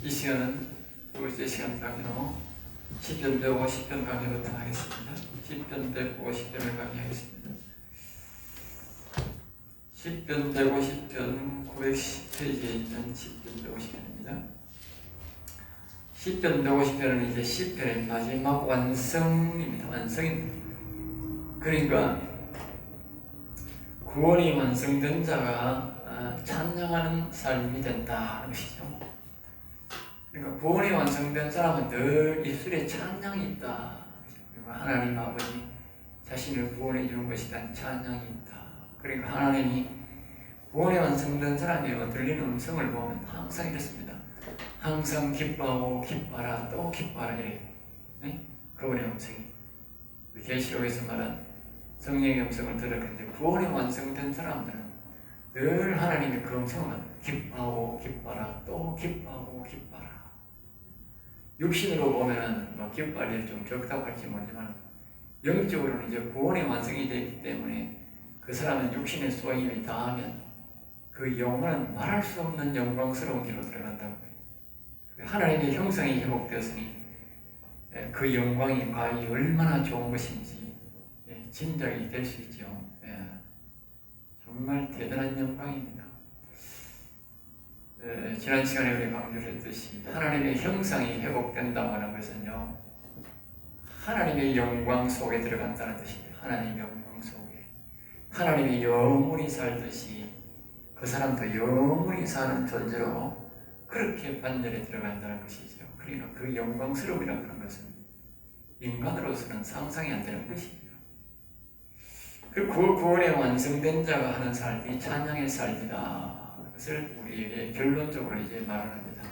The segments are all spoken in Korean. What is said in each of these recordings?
이 시간은 두 번째 시간 강의로 시편 150편 강의부터 하겠습니다. 시편 150편을 강의하겠습니다. 시편 150편 910페이지에 있는 시편 150편입니다. 시편 150편은 이제 시편의 마지막 완성입니다. 완성입니다. 그러니까 구원이 완성된 자가 찬양하는 삶이 된다는 것이죠. 그러니까 구원이 완성된 사람은 늘 입술에 찬양이 있다. 그리고 하나님 아버지 자신을 구원해 주는 것에 대한 찬양이 있다. 그러니까 하나님이 구원이 완성된 사람이 들리는 음성을 보면 항상 이렇습니다. 항상 기뻐하고 기뻐하라 또 기뻐하라 이래요. 네? 그분의 음성이 계시록에서 말한 성령의 음성을 들었는데 구원이 완성된 사람들은 늘 하나님의 그 음성을 기뻐하고 기뻐하라 또 기뻐하고 기뻐하라. 육신으로 보면은 기뻐할 일이 좀 격탁할지 모르지만 영적으로는 이제 구원의 완성이 되기 때문에 그 사람은 육신의 소임이 다하면 그 영혼은 말할 수 없는 영광스러운 길로 들어간다고 해요. 하나님의 형상이 회복되었으니 그 영광이 과연 얼마나 좋은 것인지 짐작이 될 수 있죠. 정말 대단한 영광입니다. 지난 시간에 우리 강조를 했듯이 하나님의 형상이 회복된다고 하는 것은요, 하나님의 영광 속에 들어간다는 뜻입니다. 하나님의 영광 속에 하나님의 영원히 살듯이 그 사람도 영원히 사는 존재로 그렇게 반열에 들어간다는 것이죠. 그러니까 그 영광스러움이라고 하는 것은 인간으로서는 상상이 안 되는 것입니다. 그 구원에 완성된 자가 하는 삶이 찬양의 삶이다. 그것을 우리에게 결론적으로 이제 말을 합니다.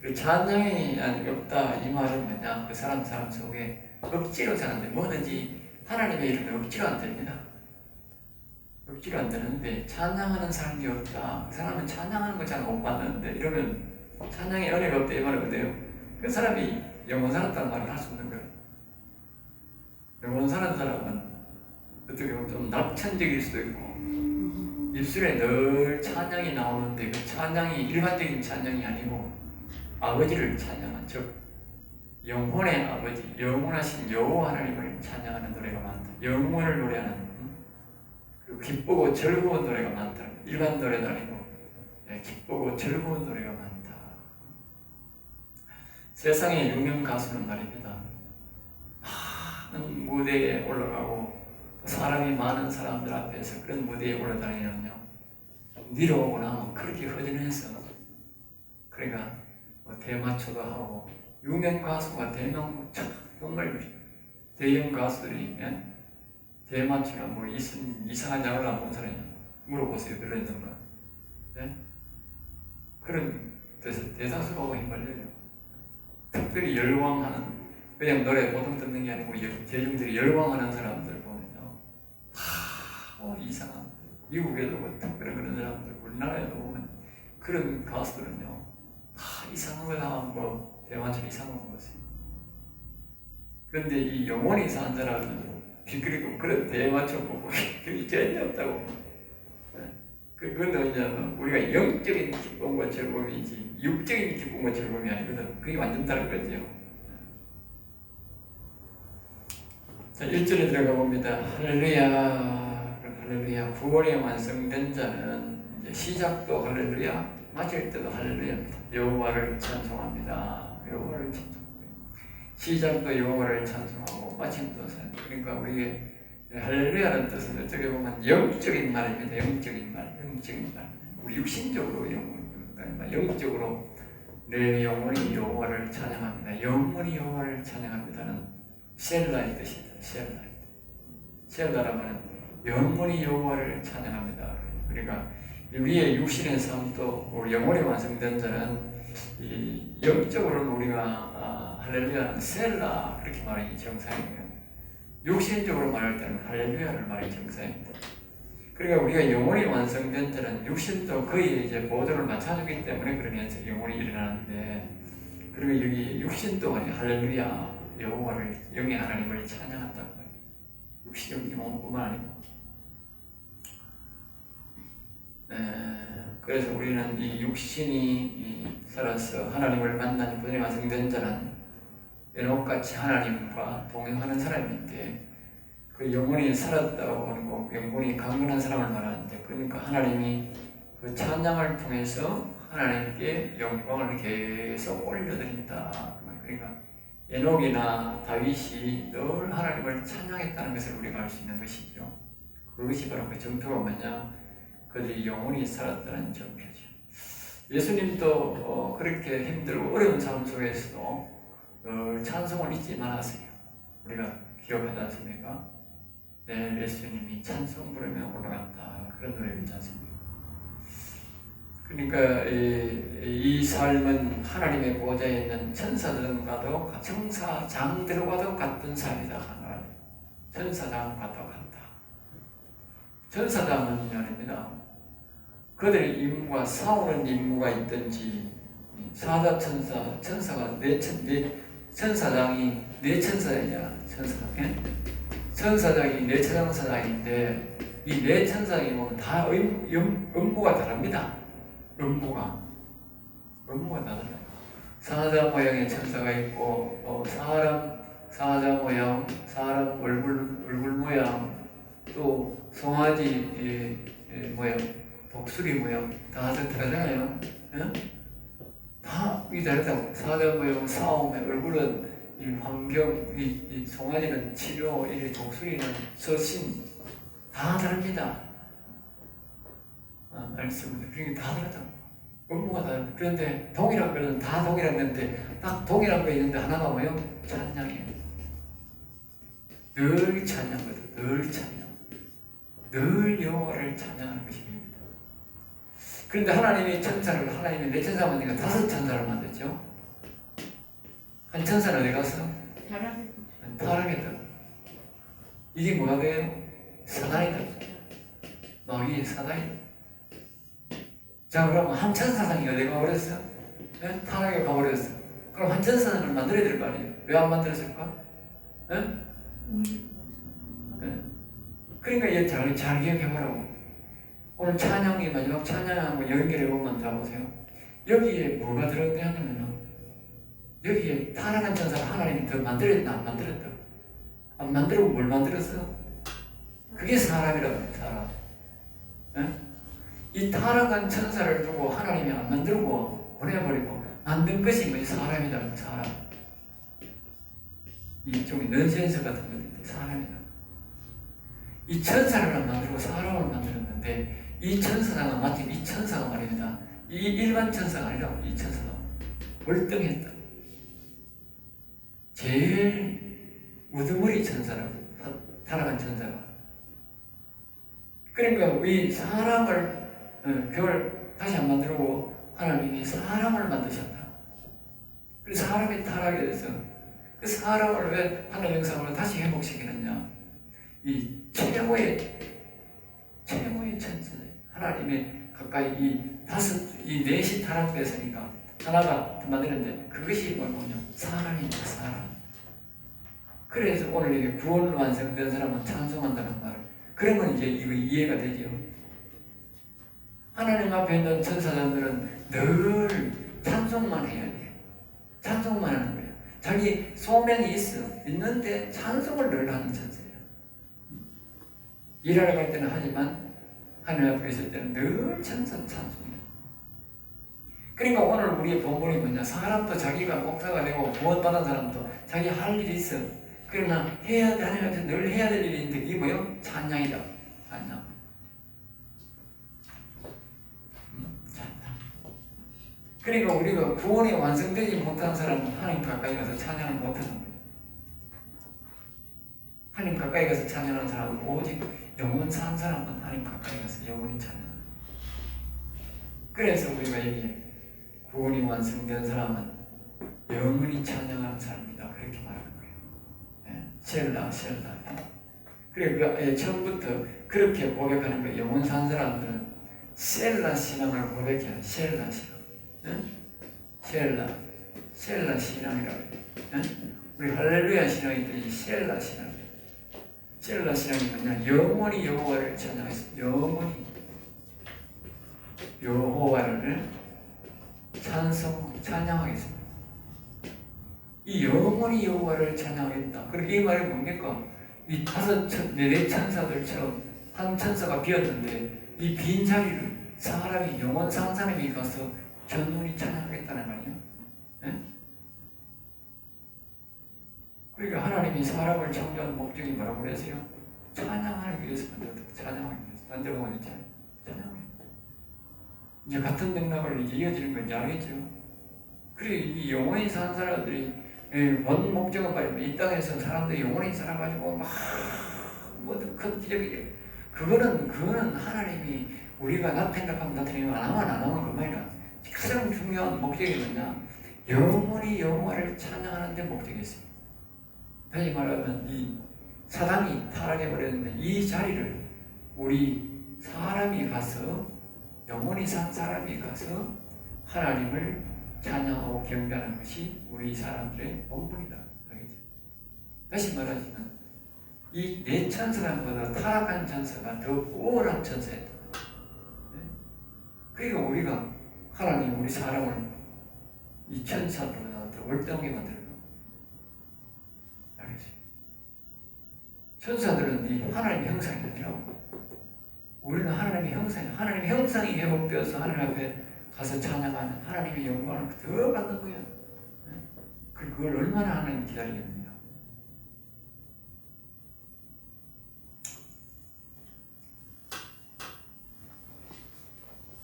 그 찬양이 없다 이 말은 뭐냐? 그 사람 속에 억지로 사는데 뭐든지 하나님의 이름에 억지로 안 됩니다. 억지로 안 되는데 찬양하는 사람이 없다. 그 사람은 찬양하는 거 잘 못 받는데 이러면 찬양의 은혜가 없다 이 말은 어때요? 그 사람이 영원 살았다는 말을 할 수 없는 거예요. 영원 사는 사람은 어떻게 보면 좀 낙천적일 수도 있고 입술에 늘 찬양이 나오는데 그 찬양이 일반적인 찬양이 아니고 아버지를 찬양한 즉 영혼의 아버지, 영원하신 여호와 하나님을 찬양하는 노래가 많다. 영원을 노래하는 그리고 기쁘고 즐거운 노래가 많다. 일반 노래도 아니고 기쁘고 즐거운 노래가 많다. 세상의 유명 가수는 말입니다. 많은 무대에 올라가고 사람이 많은 사람들 앞에서 그런 무대에 올라다니면요 내려오거나 그렇게 허전해서 그러니까 대마초도 하고 유명 가수가 정말 대형 가수들이 대마초나 이상한 약을 안 먹은 사람이 물어보세요. 별로 있는 거. 네? 그런 데서 대다수가 휘말려요. 특별히 열광하는 그냥 노래 보통 듣는 게 아니고 대중들이 열광하는 사람들 보면요 이상한 미국에도 특별히 그런 사람들 우리나라에도 보면 그런 가수들은요 이상한 걸 하면 대마초 이상한 것이 그런데 이 영혼이 사는 사람은 그리고 그런 대마초 보고 그게 전혀 없다고. 그건 뭐냐면 우리가 영적인 기쁨과 즐거움이지 육적인 기쁨과 즐거움이 아니거든. 그게 완전 다른 거죠. 자, 1절에 들어가 봅니다. 할렐루야, 할렐루야. 구원이 완성된 자는 이제 시작도 할렐루야, 마칠 때도 할렐루야입니다. 여호와를 찬송합니다. 여호와를 찬송. 시작도 여호와를 찬송하고 마침도 그러니까 우리의 할렐루야라는 뜻은 어떻게 보면 영적인 말입니다. 영적인 말. 우리 육신적으로 영적으로 내 영혼이 여호와를 찬양합니다. 영혼이 여호와를 찬양합니다는 셀라의 뜻입니다. 셀라라면 영혼이 여호와를 찬양합니다. 그러니까 우리의 육신의 삶도 우리 영혼이 완성된 자는 이 영적으로는 우리가 할렐루야는 셀라 그렇게 말하기 정상이고요. 육신적으로 말할 때는 할렐루야를 말하기 정상입니다. 그러니까 우리가 영혼이 완성된 자는 육신도 거의 이제 보조를 맞춰주기 때문에 그런 영혼이 일어나는데 그리고 여기 육신도 할렐루야 여호와를 영의 하나님을 찬양한다고 해요. 육신적인 영혼뿐만 아니고 그래서 우리는 이 육신이 살아서 하나님을 만난 본인이 완성된 자는 에녹같이 하나님과 동행하는 사람인데, 그 영혼이 살았다고 하는 거, 영혼이 강건한 사람을 말하는데, 그러니까 하나님이 그 찬양을 통해서 하나님께 영광을 계속 올려드린다. 그러니까 에녹이나 다윗이 늘 하나님을 찬양했다는 것을 우리가 알 수 있는 것이죠. 그것이 바로 그 정표가 뭐냐? 그들이 영혼이 살았다는 정표죠. 예수님도 그렇게 힘들고 어려운 삶 속에서도 찬송을 잊지 말았어요. 우리가 기억하지 않습니까? 내일 예수님이 찬송 부르며 올라갔다. 그런 노래를 있지 않습니까? 그러니까 이 삶은 하나님의 보좌에 있는 천사들과도 천사장들과도 같은 삶이다. 천사장과도 같다. 천사장은 아닙니다. 그들의 임무가 싸우는 임무가 있든지, 천사가 천사장이 네 천사장이잖아. 천사장이 네 천사장인데, 이 네 천사장이 보면 다 업무가 다릅니다. 업무가 다르다. 사자 모양의 천사가 있고, 사자 모양, 사람 얼굴 모양, 또 송아지 모양, 독수리 모양 다 다르잖아요. 예? 다 이 다르다고. 사자 모양, 싸움의 얼굴은 이 환경, 이 송아지는 치료, 이 독수리는 서신, 다 다릅니다. 말씀은 그게 다 다르다. 업무가 다르다. 그런데 동일한 거는 다 동일한 건데, 딱 동일한 거 있는데 하나가 뭐요? 찬양이에요. 늘 찬양거든. 늘 찬양. 늘 여호와를 찬양하는 것입니다. 그런데 하나님이 네 천사 만드니까 5천사를 만들죠. 한 천사는 어디 갔어? 타락했다. 이게 뭐가 돼요? 사단이다. 마귀의 사단이다. 자, 그럼 한 천사장이 어디 가버렸어? 네? 타락에 가버렸어. 그럼 한 천사장을 만들어야 될 거 아니에요? 왜 안 만들었을까? 네? 네. 그러니까 얘 잘 기억해보라고. 오늘 찬양이 마지막 찬양하고 연결해보면 다 보세요. 여기에 뭐가 들어가냐면요, 여기에 타락한 천사를 하나님이 더 만들었나 안 만들었다? 안 만들고 뭘 만들었어? 그게 사람이라고. 사람. 네? 이 타락한 천사를 두고 하나님이 안 만들고 보내버리고 만든 것이 뭐지? 사람이다. 사람. 일종의 넌센스 같은 건데 사람이다. 이 천사를 안 만들고 사람을 만들었는데, 이 천사가 마치 이 천사가 말입니다. 이 일반 천사가 아니라고. 이 천사가 월등했다. 제일 우두머리 천사라고. 타락한 천사가. 그러니까 이 사람을 그걸 다시 안 만들고 하나님이 사람을 만드셨다. 그래서 사람이 타락이 돼서 그 사람을 왜 하나님 형상으로 다시 회복시키느냐? 이 최고의 천사, 하나님의 가까이 이 넷이 타락됐으니까 하나가 만드는데, 그것이 뭐냐? 사람입니다. 사람. 그래서 오늘 이게 구원 완성된 사람은 찬송한다는 말. 그러면 이제 이거 이해가 되죠. 하나님 앞에 있는 천사장들은 늘 찬송만 해야 돼. 찬송만 하는 거예요. 자기 소명이 있는데 찬송을 늘 하는 천사예요. 일하러 갈 때는 하지만 하늘 앞에 있을 때는 늘 찬송이에요. 그러니까 오늘 우리의 본문이 뭐냐? 사람도 자기가 목사가 되고 구원받은 사람도 자기 할 일이 있어. 그러나 하나님 앞에서 늘 해야 될 일이 있는데, 이게 뭐예요? 찬양이다. 찬양. 그러니까 우리가 구원이 완성되지 못한 사람은 하나님 가까이 가서 찬양을 못하는 거예요. 하나님 가까이 가서 찬양하는 사람은 오직 영원 산 사람은 하나님 가까이 가서 영원히 찬양하는 거예요. 그래서 우리가 여기 구원이 완성된 사람은 영원히 찬양하는 사람이다. 그렇게 말하는 거예요. 셀라. 그리고 처음부터 그렇게 고백하는 거예요. 영원 산 사람들은 셀라 신앙을 고백해요. 셀라 신앙. 셀라 신앙이라고 해요. 우리 할렐루야 신앙이 있듯이 셀라 신앙. 셀라 신앙이 뭐냐? 영원히 여호와를 찬양했어. 영원히. 여호와를 찬양하겠습니다. 이 영원히 여호와를 찬양하겠다. 그리고 이 말이 뭡니까? 이 네 천사들처럼 한 천사가 비었는데 이 빈 자리를 사람이 영원상 사람이 가서 전문이 찬양하겠다는 말이야. 네? 그러니까 하나님이 사람을 창조한 목적이 뭐라고 그러세요? 찬양하기 위해서 만들었다. 찬양하기 위해서. 딴 데 보면 있잖아요. 찬양하기. 이제 같은 맥락을 이제 이어지는 건지 알겠죠? 그리고 이 영원히 사는 사람들이 본 목적은 말이야. 이 땅에서 사람들이 영원히 살아가지고 막 뭐든 큰 기적이 그거는 하나님이 우리가 나타내면 나타내면 안 하면 그만이라. 가장 중요한 목적이 뭐냐? 영원히 여호와를 찬양하는 데 목적이 있어요. 다시 말하면 이 사단이 타락해버렸는데 이 자리를 우리 사람이 가서 영원히 산 사람이 가서 하나님을 찬양하고 경배하는 것이 우리 사람들의 본분이다. 알겠죠? 다시 말하지만 이 네 천사보다 타락한 천사가 더 우월한 천사였다. 네? 그러니까 우리가 하나님 우리 사람을 이 천사보다 더 월등하게 만들어. 알겠죠? 천사들은 이 하나님의 형상이 아니라고. 우리는 하나님의 형상이야. 하나님의 형상이 회복되어서 하나님 앞에 가서 찬양하는 하나님의 영광을 더 받는 거야. 그걸 얼마나 하나님 기다리겠느냐.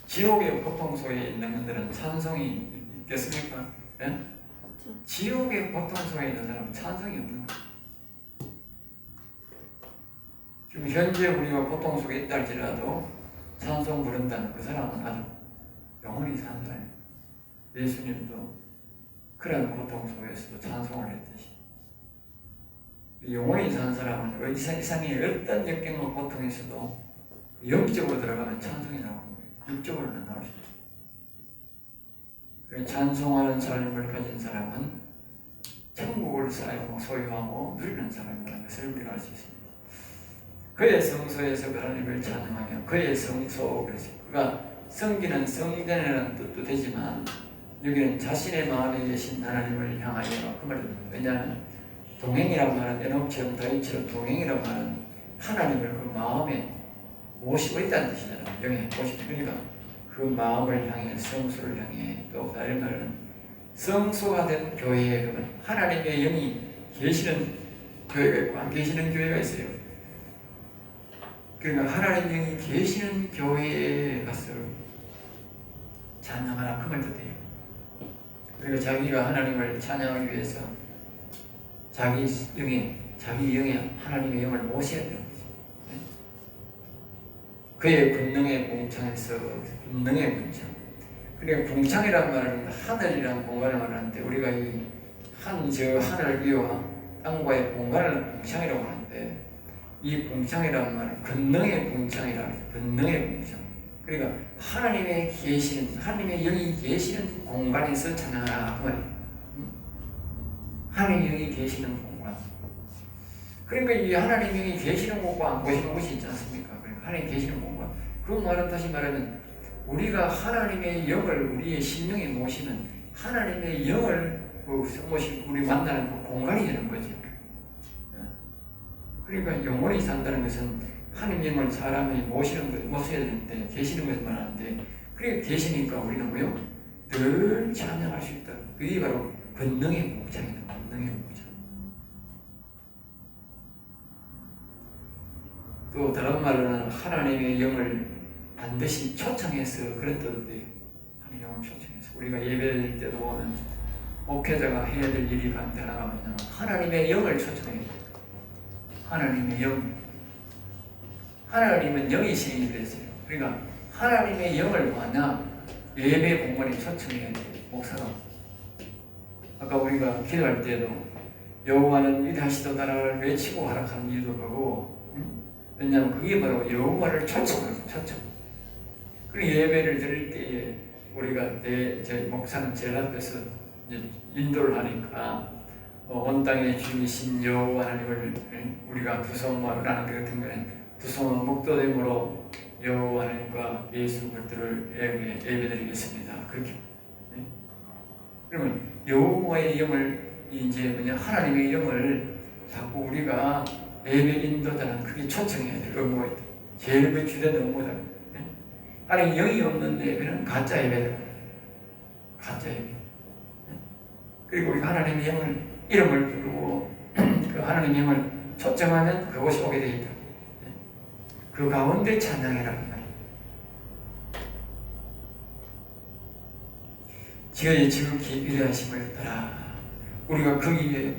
지옥의 고통 속에 있는 분들은 찬송이 있겠습니까? 네? 지옥의 고통 속에 있는 사람은 찬송이 없는 거야. 지금 현재 우리가 고통 속에 있다 할지라도 찬송 부른다는 그 사람은 아주 영원히 산 사람이에요. 예수님도 그런 고통 속에서도 찬송을 했듯이 영원히 산 사람은 이상의 어떤 역경과 고통에서도 영적으로 들어가면 찬송이 나오는 거예요. 육적으로는 나올 수 있어요. 그래서 찬송하는 삶을 가진 사람은 천국을 소유하고 누리는 사람이라는 것을 우리가 알 수 있습니다. 그의 성소에서 하나님을 찬양하며 그의 성소, 그래서 그가 성기는 성전이라는 뜻도 되지만 여기는 자신의 마음에 계신 하나님을 향하여 그 말입니다. 왜냐하면 동행이라고 하는 에녹처럼 다윗처럼 동행이라고 하는 하나님을 그 마음에 모시고 있다는 뜻이잖아요. 영에 모시고. 그러니까 그 마음을 향해 성소를 향해 또 다른 말은 성소가 된 교회에 하나님의 영이 계시는 교회가 있고 안 계시는 교회가 있어요. 그러니까 하나님 영이 계시는 교회에 가서 찬양하라 그 말도 돼요. 그리고 자기가 하나님을 찬양하기 위해서 자기 영에 하나님의 영을 모셔야 되는 거죠. 그의 권능의 궁창에서 권능의 궁창. 그러니까 궁창이란 말은 하늘이란 공간을 말하는데 우리가 이 하늘 위와 땅과의 공간을 궁창이라고 하는데 이 궁창이라는 말은 권능의 궁창이라고 해요. 권능의 궁창. 그러니까 하나님의 계시는 하나님의 영이 계시는 공간에서 찬양하라 그 말이에요. 하나님의 영이 계시는 공간. 그러니까 이 하나님의 영이 계시는 곳과 안 계시는 곳이 있지 않습니까? 그러니까 하나님 계시는 공간. 그 말은 다시 말하면 우리가 하나님의 영을 우리의 심령에 모시는 하나님의 영을 모시고 우리 만나는 그 공간이 되는 거죠. 그러니까 영원히 산다는 것은 하나님의 영을 사람이 모셔야 되는데 계시는 것을 말하는데 그래 계시니까 우리는 뭐요? 늘 찬양할 수 있다. 그게 바로 권능의 목장이다. 권능의 목장. 또 다른 말로는 하나님의 영을 반드시 초청해서 그런 뜻도 돼요. 하나님의 영을 초청해서 우리가 예배드릴 때도 보면 목회자가 해야 될 일이 하나가 뭐냐면 하나님의 영을 초청해야 돼요. 하나님의 영. 하나님은 영이시니 그랬어요. 그러니까 하나님의 영을 뭐하냐? 예배 공간에 초청해야 돼요. 목사가. 아까 우리가 기도할 때도 여호와는 위대하시도다라를 외치고 하락하는 이유도 그거고 왜냐하면 그게 바로 여호와를 초청하는 초청. 그리고 예배를 드릴 때에 우리가 저희 목사는 제일 앞에서 인도를 하니까 온 땅의 주이신 여호와 하나님을 우리가 두 손 모으라는 것 같은 거는 두 손은 목도됨으로 여호와 하나님과 예수 그리스도를 예배드리겠습니다. 그렇게. 네? 그러면 여호와의 영을 이제 하나님의 영을 자꾸 우리가 예배 인도자는 그게 초청해야 될 의무가 있다. 제일 그 주된 의무다. 네? 하나님 영이 없는 예배는 가짜 예배다. 가짜 예배. 네? 그리고 우리가 하나님의 영을 이름을 부르고 그 하나님의 영을 초청하면 그것이 오게 되어 있다. 네? 그 가운데 찬양해라는 말이에요. 지금의 지극히 위대하심을 따라 우리가 거기에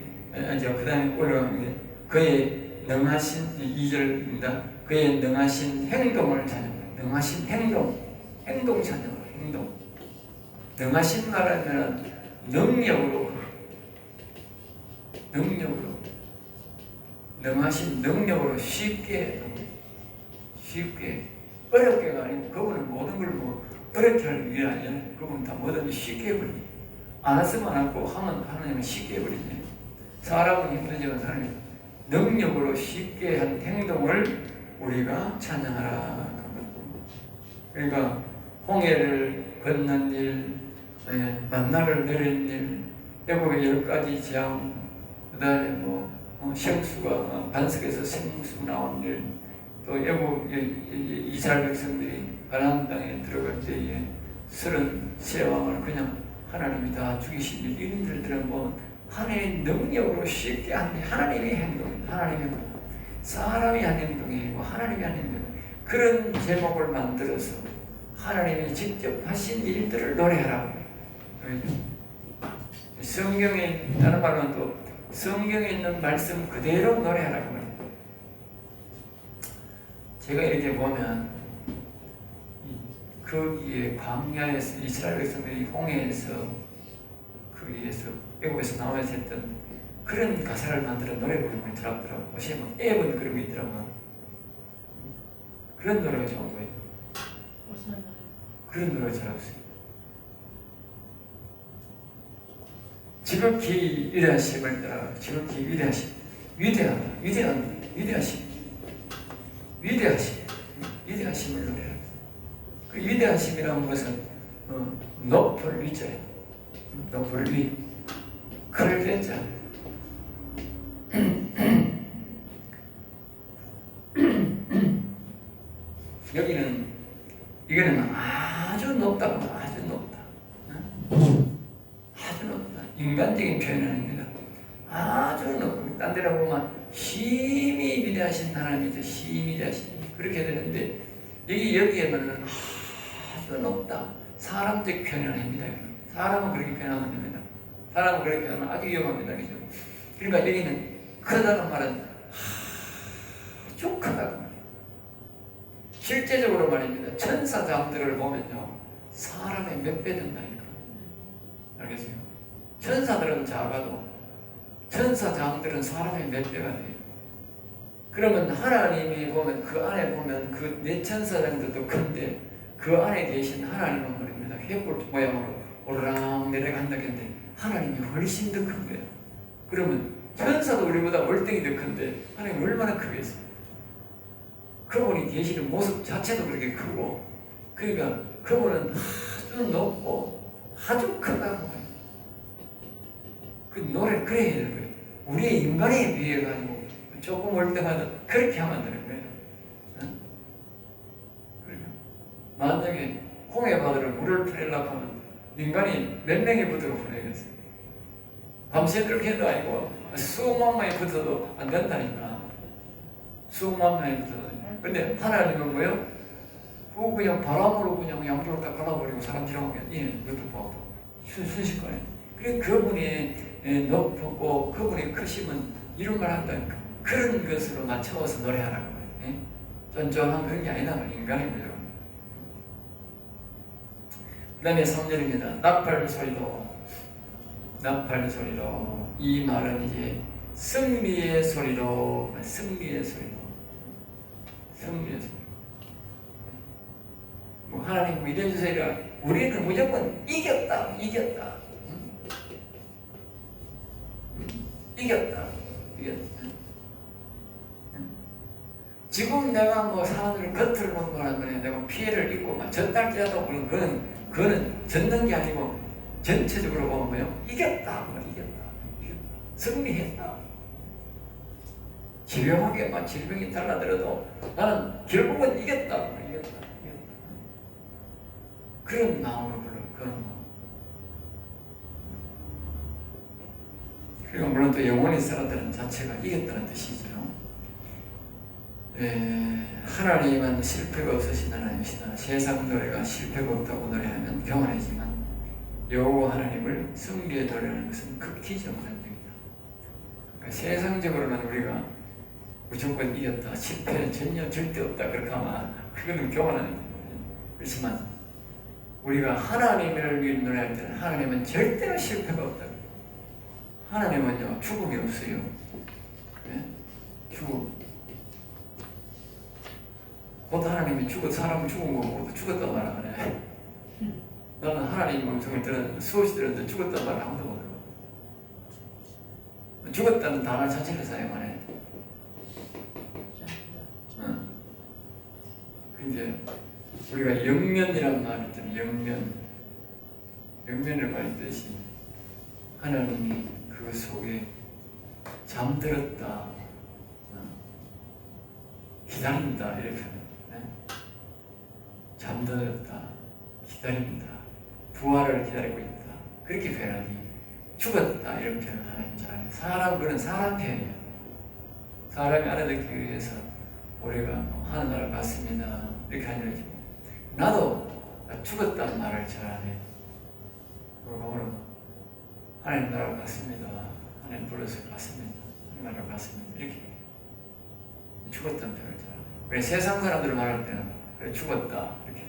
이제 그 다음에 올라가는 게 그의 능하신 2절입니다. 그의 능하신 행동을 찬양합니다. 능하신 행동 찬양합니다. 행동. 능하신 말하면 능력으로 능하신 능력으로 쉽게 어렵게가 아니고 그분은 모든 걸 어렵게 할 일이 아니야. 그분은 다 뭐든지 쉽게 해버리니 안 했으면 안 하고 하나님은 쉽게 해버리니 사람은 힘들지만 하나님 능력으로 쉽게 한 행동을 우리가 찬양하라. 그러니까 홍해를 건넌 일, 만나를 내린 일, 애국의 10가지 재앙, 그 다음에 생수가 반석에서 생수 나온 일, 또 애국 이스라엘 백성들이 가나안 땅에 들어갈 때에 33왕을 그냥 하나님이 다 죽이신 일, 이런 일들은 하나님의 능력으로 쉽게 한 하나님의 행동입니다. 하나님의 행동. 사람이 한 행동이고 하나님이 한 행동. 그런 제목을 만들어서 하나님이 직접 하신 일들을 노래하라고. 성경에 다른 말로는 또 성경에 있는 말씀 그대로 노래하라고 말해요. 제가 이렇게 보면 거기에 광야에서 이스라엘 백성들이 홍해에서 거기에서 애국에서 나와서 했던 그런 가사를 만들어 노래 부르는 게 더라고요. 보시면 앱은 그런 게 있더라고요. 그런 노래가 좋은 거예요. 그런 노래가 잘하고있어요. 지극히 위대하심을 따라 지극히 위대하심, 위대하심을 노래하라. 그 위대하심이라는 것은 높을 위자예요. 높을 위, 큰 대자. 여기는 이거는 아주 높다고, 아주 높다. 아주 높다. 인간적인 표현은 아닙니다. 아주 높고, 딴 데로 보면 힘이 위대하신 하나님이죠. 힘이 위대하신. 그렇게 되는데, 여기에 보면 아주 높다. 사람적 표현은 아닙니다. 사람은 그렇게 표현하면 안 됩니다. 사람은 그렇게 표현하면 아주 위험합니다. 그죠? 그러니까 여기는 크다는 말은 아주 크다고 말이에요. 실제적으로 말입니다. 천사장들을 보면요, 사람의 몇 배 된다니까. 알겠어요? 천사들은 작아도 천사장들은 사람의 몇 배가 돼요. 그러면 하나님이 보면 그 안에 보면 그 네 천사장들도 큰데 그 안에 계신 하나님은 말입니다. 횃불 모양으로 오르락 내려간다 했는데 하나님이 훨씬 더 큰 거예요. 그러면 천사도 우리보다 월등히 더 큰데 하나님이 얼마나 크겠어요? 그분이 계시는 모습 자체도 그렇게 크고, 그러니까 그분은 아주 높고 아주 크다고 해요. 그 노래를 그래야 되는 거예요. 우리의 인간에 비해가지고 조금 월등하다 그렇게 하면 되는 거예요. 그러니까 만약에 홍해바다를 물을 풀려고 하면 인간이 몇 명이 붙어서 풀려야겠어요. 밤새 그렇게 해도 아니고 수만 명이 붙어도 안 된다니까. 수만 명이 붙어도. 근데 하나님은 뭐예요? 그냥 바람으로 그냥 양쪽으로 딱 갈아버리고 사람 지나가면 그것도 봐도 순식간에. 그래 그분이 높고 그분의 크심은 이런 말 한다니까. 그런 것으로 맞춰서 노래하라고 그래요. 쫀쫀한 그런 게 아니다. 인간의 문제로. 그 다음에 3절입니다. 나팔 소리로. 이 말은 이제 승리의 소리로. 하나님 믿어주세요. 우리는 무조건 이겼다. 지금 내가 뭐 사람들을 겉으로 놓는 거는 내가 피해를 입고 막 졌달지라도 그거는 졌는 게 아니고 전체적으로 보면 뭐요? 이겼다. 승리했다. 집요하게 막 질병이 달라들어도 나는 결국은 이겼다. 그런 마음으로 불러요. 그런 마음. 그리고 물론 또 영원히 살았다는 자체가 이겼다는 뜻이죠. 하나님은 실패가 없으신 하나님이시다. 세상 노래가 실패가 없다고 노래하면 교만하지만 여호와 하나님을 승리에 노래하는 것은 극히 정상적이다. 그러니까 세상적으로는 우리가 무조건 이겼다, 실패는 전혀 절대 없다 그렇게 하면 그거는 교만한 거예요. 그렇지만 우리가 하나님을 위해 노래할 때는 하나님은 절대로 실패가 없다. 하나님은요 죽음이 없어요. 네? 죽음. 곧 하나님이 사람을 죽은 거 보고 죽었단 말 안 해. 나는 하나님 방송을 수없이 들었는데 죽었단 말 아무도 못 들어. 죽었다는 단어 자체를 사용 안 해. 근데 우리가 영면이란 말이 있잖아요. 영면을 말했듯이 하나님이 그 속에 잠들었다, 기다린다 이렇게 잠들었다, 기다린다, 부활을 기다리고 있다 그렇게 표현하니 죽었다 이런 표현을 하나님 잘 알아요. 사람 그런 사람 표현이에요. 사람이 알아듣기 위해서 우리가 하늘나라 갔습니다 이렇게 하는 거지. 나도 죽었다는 말을 잘 안 해. 그리고 오늘 하나님 나라로 갔습니다. 하나님 불러서 갔습니다. 하나님 나라로 갔습니다. 이렇게 죽었다는 표현을 잘 안 해. 그래 세상 사람들 말할 때는 그래 죽었다 이렇게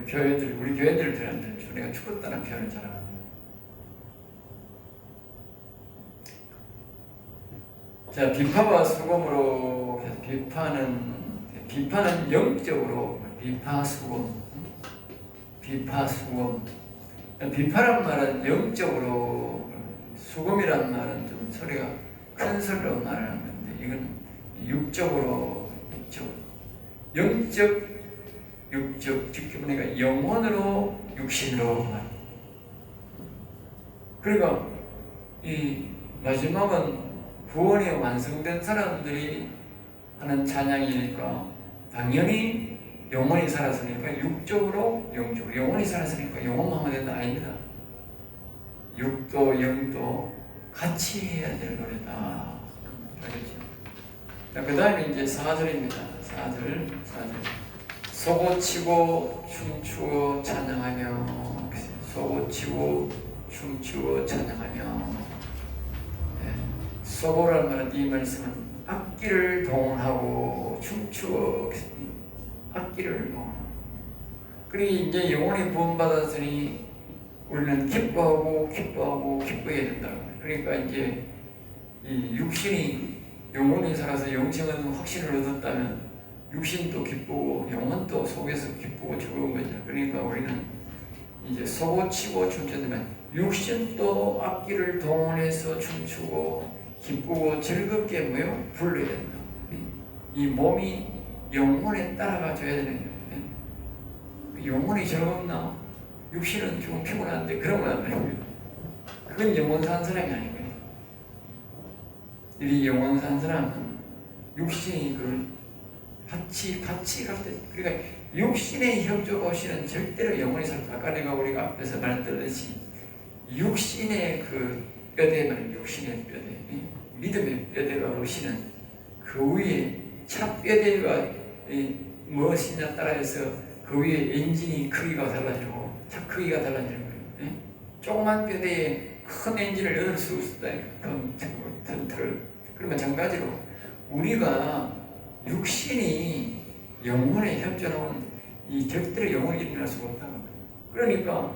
교회들 우리 교회들 들었는데 내가 죽었다는 표현을 잘 안 합니다. 자 비파와 수금으로 비파는 영적으로 비파수금 비파란 말은 영적으로 수금이란 말은 좀 소리가 큰 소리로 말하는 건데 이건 육적으로 영적 즉 우리가 영혼으로 육신으로 말. 그러니까 이 마지막은 구원이 완성된 사람들이 하는 찬양이니까 당연히 영혼이 살았으니까 육적으로 영적으로 영혼이 살았으니까 영혼만 하면 된다 아닙니다. 육도 영도 같이 해야 될 노래다. 알겠죠? 그 다음에 이제 4절입니다. 4절 소고치고 춤추어 찬양하며 소고치고 춤추어 찬양하며 소고라는 말은 이 말씀은 악기를 동원하고 춤추어 악기를 동원하고 그리고 이제 영혼이 구원받았으니 우리는 기뻐해야 된다. 그러니까 이제 이 육신이 영혼이 살아서 영생은 확신을 얻었다면 육신도 기쁘고 영혼도 속에서 기쁘고 즐거운 거죠. 그러니까 우리는 이제 소고치고 춤추면 육신도 악기를 동원해서 춤추고 기쁘고 즐겁게 뭐요? 불러야 된다. 이 몸이 영혼에 따라가 줘야 되는 거예요. 영혼이 즐겁나? 육신은 좀 피곤한데 그러면 안 돼요. 그건 영혼 산 사람이 아니고요. 이 영혼 산 사람은 육신이 그걸 같이 갈 때, 그러니까 육신의 협조가 없이는 절대로 영혼이 살다. 아까 내가 우리가 앞에서 말했듯이 육신의 그 뼈대는 육신의 뼈대, 믿음의 뼈대가 없이는 그 위에 차 뼈대가 무엇이냐 따라해서 그 위에 엔진이 크기가 달라지고 차 크기가 달라지는 거예요. 조그만 뼈대에 큰 엔진을 얻을 수 있다. 큰 틀을. 그러면 마찬가지로 우리가 육신이 영혼에 협조하는 이 절대로 영혼이 일어날 수가 없다는 거예요. 그러니까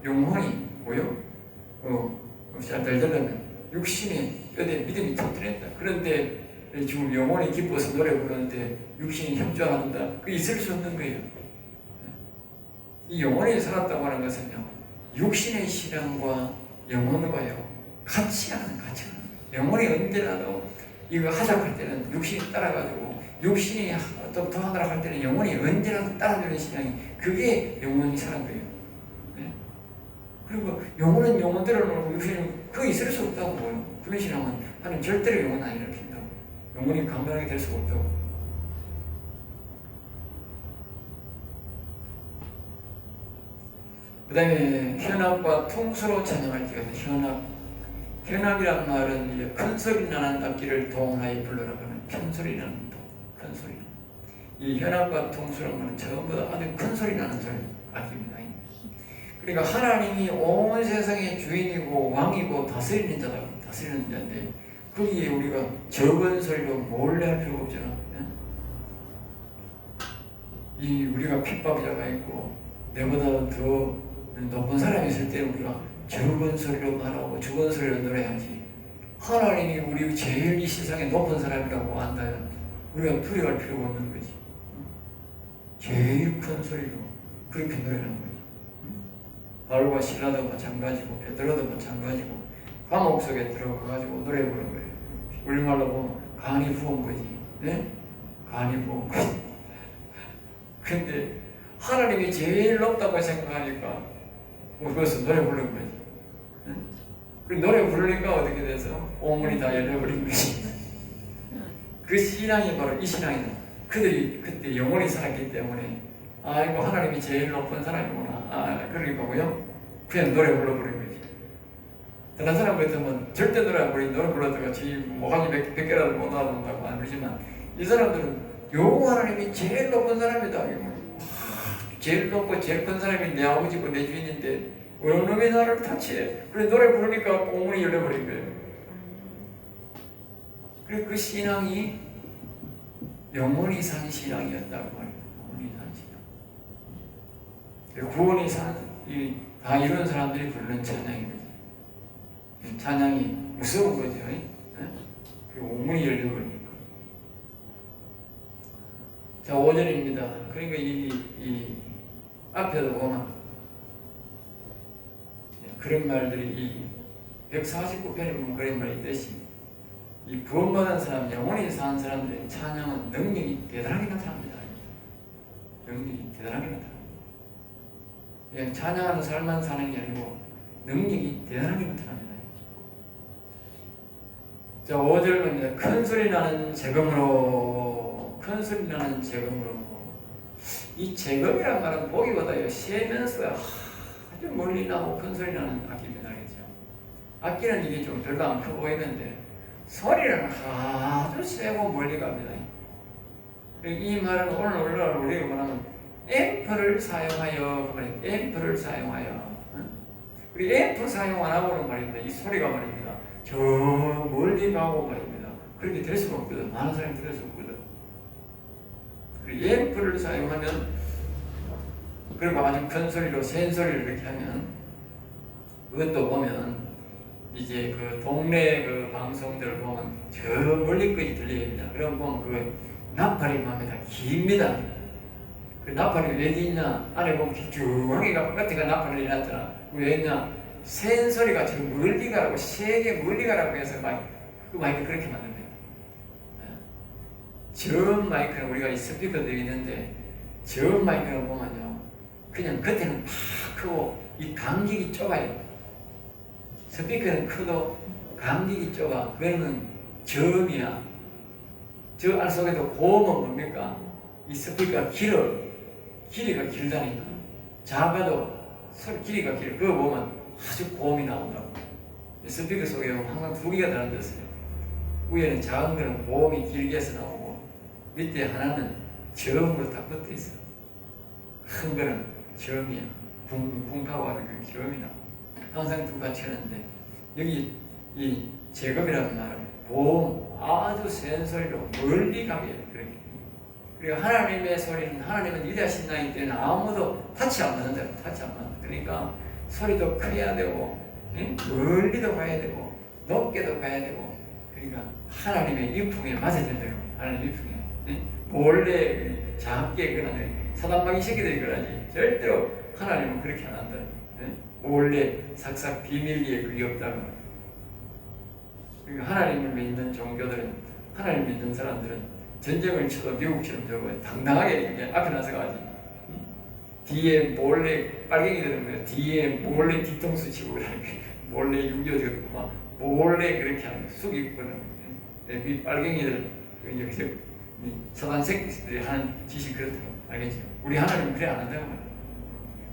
영혼이 뭐요? 잘 들려면 육신이 뼈대 믿음이 터뜨린다. 그런데 지금 영혼이 기뻐서 노래 부르는데 육신이 협조한다. 그게 있을 수 없는 거예요. 이 영혼이 살았다고 하는 것은요, 육신의 실현과 영혼과요 같이 하는. 영혼이 언제라도 이거 하작할 때는 육신이 따라가지고 육신이 또 더 하느라 할 때는 영혼이 언제라도 따라주는 신앙이 그게 영혼이 사는 거예요. 네? 그리고 영혼은 영혼대로 놀고 육신은 거의 있을 수 없다고 보여요. 그런 신앙은 하나님 절대로 영혼 안 일으킨다고. 영혼이 강건하게 될 수가 없다고. 그 다음에 현악과 통수로 찬양할 때가 현악. 현악이란 말은 이제 큰 소리 나는 악기를 동하여 불러라 하는 큰 소리 나는 큰 소리. 이 현악과 통수란 말은 전부 다 아주 큰 소리 나는 소리 악기입니다. 그러니까 하나님이 온 세상의 주인이고 왕이고 다스리는 자다. 다스리는 자인데 거기에 우리가 적은 소리로 몰래 할 필요가 없잖아. 이 우리가 핍박자가 있고 내보다 더 높은 사람이 있을 때 우리가 적은 소리로 말하고 적은 소리로 노래하지. 하나님이 우리 제일 이 세상에 높은 사람이라고 한다면 우리가 두려워할 필요가 없는 거지. 제일 큰 소리로 그렇게 노래하는 거지. 바울과 실라도 마찬가지고 베드로도 마찬가지고 감옥 속에 들어가가지고 노래 부르는 거예요. 우리말로 보면 간이 부은 거지. 네? 간이 부은 거지. 근데 하나님이 제일 높다고 생각하니까 그것은 노래 부르는 거지. 네? 그 노래 부르니까 어떻게 돼서 오문이 다 열려버린 거지. 그 신앙이 바로 이 신앙이다. 그들이 그때 영혼이 살았기 때문에 아이고 하나님이 제일 높은 사람이구나. 그러니까 뭐요? 그냥 노래 불러버린 거지. 다른 사람 같으면 절대 노래 안 부르니 노래 불러다가 지 모가지 100개라도 못 알아본다고 안 그러지만 이 사람들은 요 하나님이 제일 높은 사람이다. 제일 높고 제일 큰 사람이 내 아버지고 내 주인인데 어느 놈이 나를 타치해. 그래 노래 부르니까 오문이 열려버린 거예요. 그래서 그 신앙이 영원히 산 신앙이었다고 말해요. 영원히 산 신앙. 구원이 다 이런 사람들이 부르는 찬양이거든요. 찬양이 무서운 거죠. 그리고 오문이 열려버리니까. 자, 5절입니다. 그러니까 이 앞에도 보면 그런 말들이 이 149편에 보면 그런 말이 있듯이 이 구원받은 사람, 영원히 산 사람들의 찬양은 능력이 대단하게 나타납니다. 능력이 대단하게 나타납니다. 그냥 찬양하는 삶만 사는 게 아니고 능력이 대단하게 나타납니다. 자, 5절입니다. 큰 소리 나는 재금으로, 큰 소리 나는 재금으로. 이 재금이란 말은 보기보다요 세면서 아주 멀리 나고 큰 소리 나는 악기입니다. 알겠죠? 악기는 이게 좀 별로 안 커 보이는데 소리는 아주 세고 멀리 갑니다. 이 말은 오늘날 우리가 뭐냐면 앰프를 사용하여, 앰프를 사용하여. 그리고 앰프 사용 안 하고는 말입니다. 이 소리가 말입니다. 저 멀리 가고 말입니다. 그렇게 될 수가 없거든. 많은 사람이 들을 수 없거든. 그리고 앰프를 사용하면, 그리고 아주 큰 소리로, 센 소리를 이렇게 하면, 그것도 보면, 이제 그 동네 그 방송들 보면 저 멀리까지 들리게 됩니다. 그럼 보면 그 나팔이 맘에 다 깁니다. 그 나팔이 왜 있냐? 안에 보면 길쭉하게 바깥에가 나팔을 내놨더라. 왜 있냐? 센 소리가 저 멀리 가라고, 세게 멀리 가라고 해서 그 마이크 그렇게 만듭니다. 저 마이크는 우리가 이 스피커도 있는데 저 마이크를 보면요. 그냥 겉에는 팍 크고 이 간격이 좁아요. 스피커는 크도 간격이 좁아. 그거는 저음이야. 저 안 속에도 고음은 뭡니까? 이 스피커가 길이가 길다니까. 작아도 소리 길이가 길어. 그거 보면 아주 고음이 나온다고. 스피커 속에 항상 두 개가 달아졌어요. 위에는 작은 거는 고음이 길게 해서 나오고 밑에 하나는 저음으로 딱 붙어 있어. 큰 거는 저음이야. 붕하고 하는 그 저음이 나와. 항상 똑같이 하는데 여기 이 제금이라는 말은 고음, 아주 센 소리로 멀리 가게 그렇게. 그리고 하나님의 소리는, 하나님은 위대하신 나이기 때문에 아무도 타치 안 받는다. 타치 안 받는다. 그러니까 소리도 커야 되고, 멀리도 가야 되고, 높게도 가야 되고. 그러니까 하나님의 유풍에 맞아야 된다. 하나님의 유풍에. 몰래 작게 그러는 사단마귀 새끼들이 그러지. 절대로 하나님은 그렇게 안 한다. 몰래 삭삭 비밀리에 그게 없다고. 그러니까 하나님을 믿는 종교들은 하나님 믿는 사람들은 전쟁을 쳐도 미국처럼 저거 당당하게 이렇게 앞에 나서가지 뒤에 몰래 빨갱이들은 뭐야 뒤에 몰래 뒤통수 치고 그러는 거야. 몰래 6.25 저거 막 몰래 그렇게 하는 거야. 숙이고는 이 빨갱이들 여기서 사단색들이 하는 짓이 그렇다고 알겠죠? 우리 하나님은 그래 안 한다고 말이야.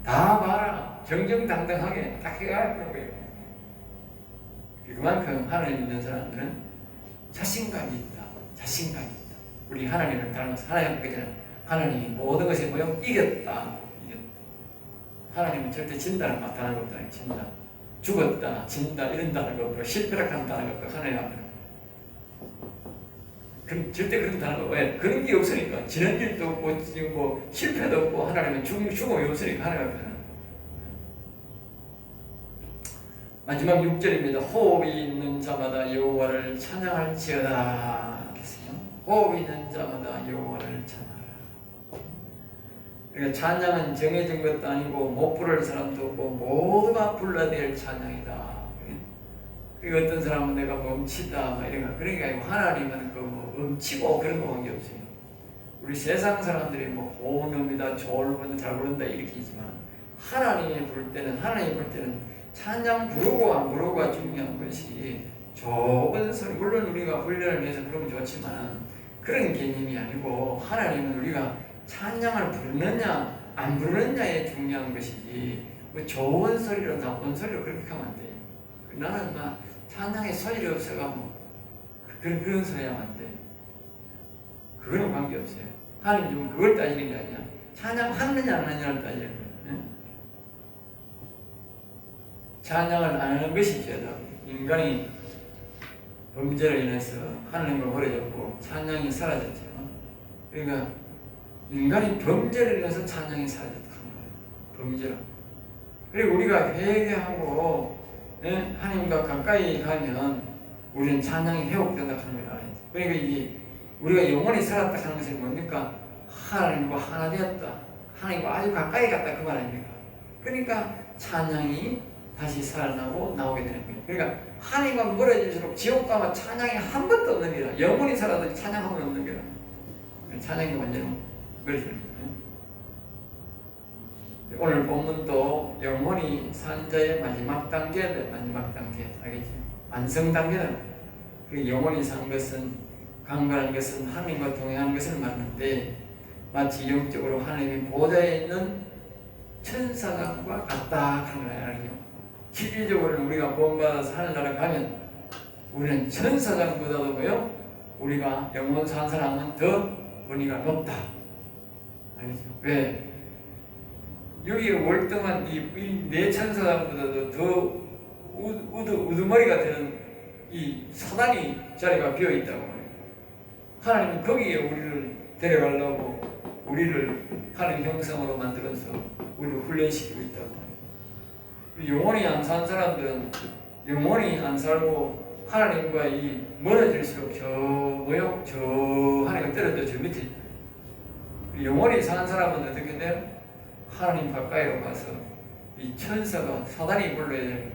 다 봐라 정정당당하게 딱 해야 그런 거예요. 그만큼 하나님 믿는 사람들은 자신감이 있다. 자신감이 있다. 우리 하나님을 닮아서 하나님 앞에 하나님이 모든 것에 뭐요? 이겼다. 이겼다. 하나님은 절대 진다는 말 다른 것도 아니고 진다. 죽었다, 진다 이런다는 것도 실패락한다는 것도 하나님 앞에는 절대 그런 단어가 왜? 그런 게 없으니까 지는 일도 없고 지금 뭐 실패도 없고 하나님은 죽음이 없으니까 하나님 앞에는 마지막 6절입니다. 호흡이 있는 자마다 여호와를 찬양할지어다. 호흡이 있는 자마다 여호와를 찬양하라. 그러니까 찬양은 정해진 것도 아니고 못 부를 사람도 없고 모두가 불러야 될 찬양이다. 그러니까 어떤 사람은 내가 멈칫다 막 이런 거 그러니까 아니고 하나님은 그 멈치고 그런 거 관계 없어요. 우리 세상 사람들이 뭐 고음이다 좋은 잘 부른다 이렇게지만 하나님이 부를 때는 찬양 부르고 안 부르고가 중요한 것이 좋은 소리 물론 우리가 훈련을 해서 부르면 좋지만 그런 개념이 아니고 하나님은 우리가 찬양을 부르느냐 안 부르느냐에 중요한 것이지 뭐 좋은 소리로 나쁜 소리로 그렇게 하면 안 돼요. 나는 막 찬양에 소질이 없어가 뭐 그런 소리 하면 안 돼. 그거는 관계없어요. 하나님 그걸 따지는 게 아니야. 찬양하느냐 안 하느냐를 따지는 거예요. 응? 찬양을 안 하는 것이 죄다. 인간이 범죄로 인해서 하나님을 버려졌고 찬양이 사라졌죠. 그러니까 인간이 범죄로 인해서 찬양이 사라졌다는 거예요. 범죄로. 그리고 우리가 회개하고 하나님과 가까이 가면 우리는 찬양이 회복된다 하는 걸 알아야지. 그러니까 이게 우리가 영원히 살았다 하는 것은 뭡니까? 하나님과 하나 되었다. 하나님과 아주 가까이 갔다 그 말 아닙니까? 그러니까 찬양이 다시 살아나고 나오게 되는 거예요. 그러니까 하나님과 멀어질수록 지옥 가면 찬양이 한 번도 없는 게라. 영원히 살아도 찬양 한 번 없는 게라. 찬양이 완전히 멀어지는 거예요. 오늘 본문도 영원히 산 자의 마지막 단계다. 마지막 단계 알겠지? 완성 단계다. 그 영원히 산 것은 강건한 것은 하나님과 동행하는 것을 말하는데 마치 영적으로 하나님의 보좌에 있는 천사장과 같다 하는 걸 알죠. 실질적으로는 우리가 구원받아서 하늘나라 가면 우리는 천사장보다도 뭐요? 우리가 영원 산 사람은 더 권위가 높다. 알겠죠? 왜? 여기 월등한 이 내 천사장보다도 더 우두머리가 되는 이 사단이 자리가 비어 있다고 말해요. 하나님은 거기에 우리를 데려가려고 우리를 하나님 형상으로 만들어서 우리를 훈련시키고 있다고 말해요. 영원히 안 산 사람들은 영원히 안 살고 하나님과 이 멀어질수록 저 하나님과 떨어져 저 밑에 있다. 영원히 산 사람은 어떻게 돼요? 하나님 가까이로 가서 이 천사가 사단이 불러야 될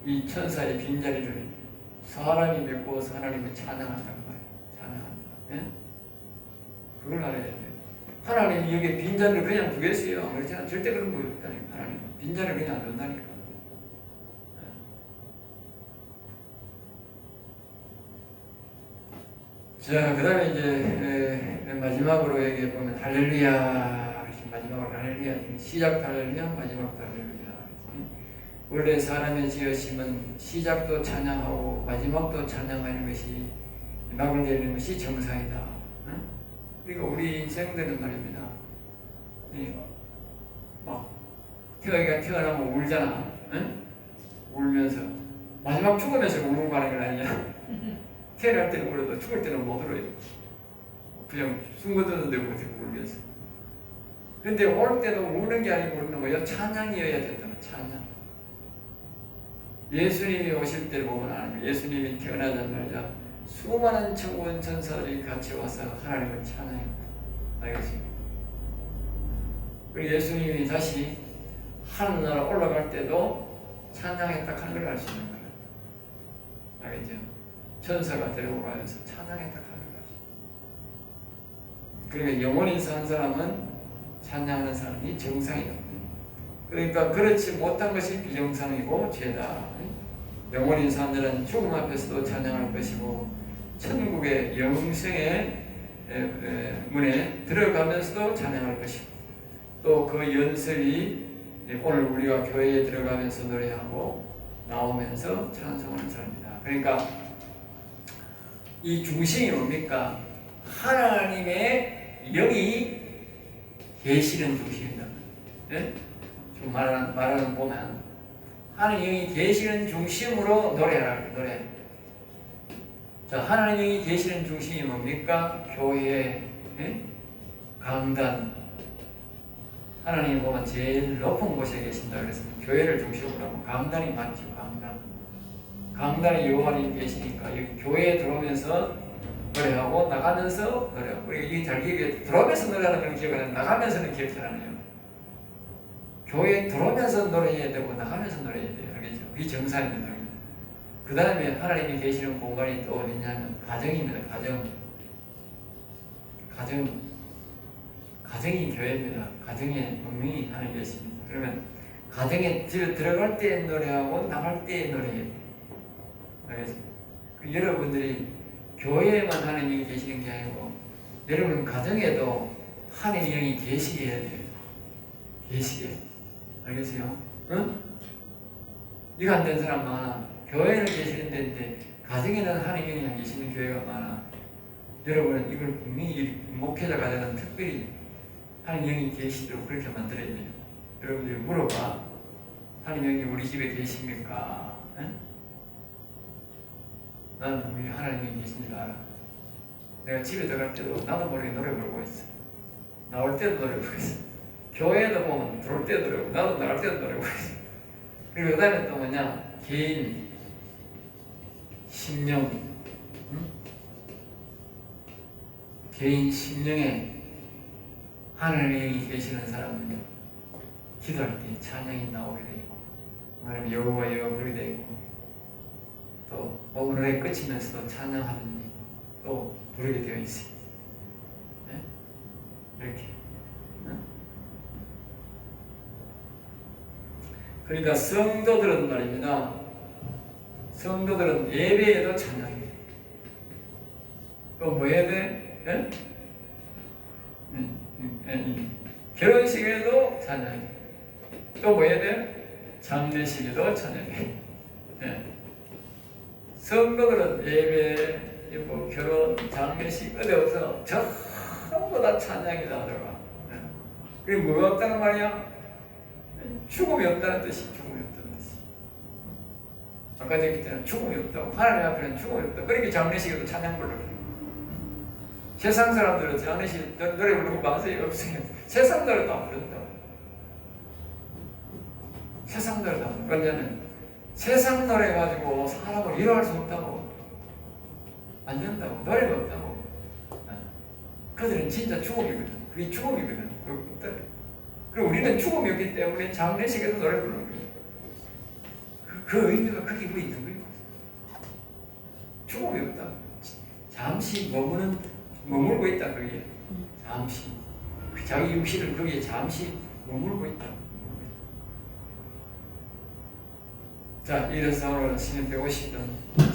이 천사의 빈자리를 사람이 메꾸어서 하나님을 찬양한다는 거예요. 찬양한다. 예? 그걸 알아야 돼요. 하나님이 여기에 빈자리를 그냥 두겠어요. 그렇잖아. 절대 그런 거 없다니까. 하나님 빈자리를 그냥 안 둔다니까. 자, 그 다음에 이제 마지막으로 얘기해 보면 할렐루야. 마지막으로 할렐루야. 시작도 할렐루야, 마지막도 할렐루야. 원래 사람의 지으심은 시작도 찬양하고 마지막도 찬양하는 것이 막을 내리는 것이 정상이다. 응? 그리고 우리 인생들은 말입니다. 막 태어이가 태어나면 울잖아. 응? 울면서 마지막 죽으면서 우는 거 하는 건 아니냐. 태어날 때는 울어도 죽을 때는 못 울어요. 그냥 숨거두는 데고 울면서. 근데 올 때도 우는 게 아니고 우는 거예요. 찬양이어야 된다는 찬양. 예수님이 오실 때를 보면 아닙니다. 예수님이 태어나자마자 수많은 천군 천사들이 같이 와서 하나님을 찬양합니다. 알겠습니까? 그리고 예수님이 다시 하늘나라 올라갈 때도 찬양했다 하는 걸 알 수 있는 거예요. 알겠죠? 천사가 데리고 가면서 찬양했다 하는 거예요. 그러니까 영혼이 산 사람은 찬양하는 사람이 정상이다. 그러니까 그렇지 못한 것이 비정상이고 죄다. 영원히 산 자는 죽음 앞에서도 찬양할 것이고 천국의 영생의 문에 들어가면서도 찬양할 것이고 또 그 연설이 오늘 우리가 교회에 들어가면서 노래하고 나오면서 찬송하는 사람이다. 그러니까 이 중심이 뭡니까? 하나님의 영이 계시는 중심이다. 네? 좀 말하는 보면 하나님 영이 계시는 중심으로 노래하라. 노래. 자, 하나님 영이 계시는 중심이 뭡니까? 교회, 예? 강단. 하나님이 보면 제일 높은 곳에 계신다. 그래서 교회를 중심으로 하면 강단이 많죠. 강단. 강단에 여호와님 계시니까 여기 교회에 들어오면서 노래하고 나가면서 노래하고. 우리가 이게 잘 기억해. 들어오면서 노래하는 건 기억 안 해요. 나가면서는 기억 잘 안 해요. 교회에 들어오면서 노래해야 되고 나가면서 노래해야 돼요. 알겠죠? 그게 정상입니다. 그 다음에 하나님이 계시는 공간이 또 어디냐면 가정입니다. 가정이 교회입니다. 가정에 분명히 하나님 계십니다. 그러면 가정에 집에 들어갈 때 노래하고 나갈 때 노래해야 돼요. 알겠죠? 여러분들이 교회에만 하나님이 계시는 게 아니고 여러분 가정에도 하나님의 영이 계시게 해야 돼요. 계시게. 알겠어요? 응? 이거 안 된 사람 많아. 교회는 계시는 데인데 가정에는 하나님의 영이 안 계시는 교회가 많아. 여러분은 이걸 분명히 목회자가 되는 특별히 하나님의 영이 계시도록 그렇게 만들어야 돼요. 여러분들이 물어봐. 하나님의 영이 우리 집에 계십니까? 응? 나는 우리 하나님이 계신 줄 알아. 내가 집에 들어갈 때도 나도 모르게 노래 부르고 있어. 나올 때도 노래 부르고 있어. 교회에도 보면 들어올 때도 노래 부르고 나도 나갈 때도 노래 부르고 있어. 그리고 그 다음에 또 뭐냐? 개인, 심령, 응? 개인 심령에 하나님이 계시는 사람은 기도할 때 찬양이 나오게 되고 하나님 여호와 여호와 부르게 되고 또 오늘의 끝이면서도 찬양하는 또 부르게 되어 있어요. 네? 이렇게. 네? 그러니까 성도들은 말입니다. 성도들은 예배에도 찬양해요. 또 뭐 해야 돼? 네? 결혼식에도 찬양해. 또 뭐 해야 돼? 장례식에도 찬양해. 네. 성도들은 예배, 뭐 결혼, 장례식 어디 없어 전부 다 찬양이다 들어가. 네. 그리고 뭐가 없다는 말이야? 죽음이 없다는 뜻이. 죽음이 없다는 뜻이. 아까 얘기 때는 죽음이 없다고. 하나님 앞에는 죽음이 없다. 그러니까 장례식에도 찬양 불러요. 세상 사람들은 장례식 노래 부르고 만세가 없어요. 세상 노래도 안 부른다고. 세상 노래도 안 부른다고. 왜냐하면 세상 노래 가지고 사람을 위로할 수 없다고. 안 된다고. 노래가 없다고. 그들은 진짜 죽음이거든. 그게 죽음이거든. 그리고 우리는 죽음이 없기 때문에 장례식에서 노래 부르는 거예요. 그 의미가 크게 있는 거예요. 죽음이 없다. 잠시 머물고 있다. 거기에 잠시 자기 육신을 거기에 잠시 머물고 있다. 자, 이래서 오늘 시편 150편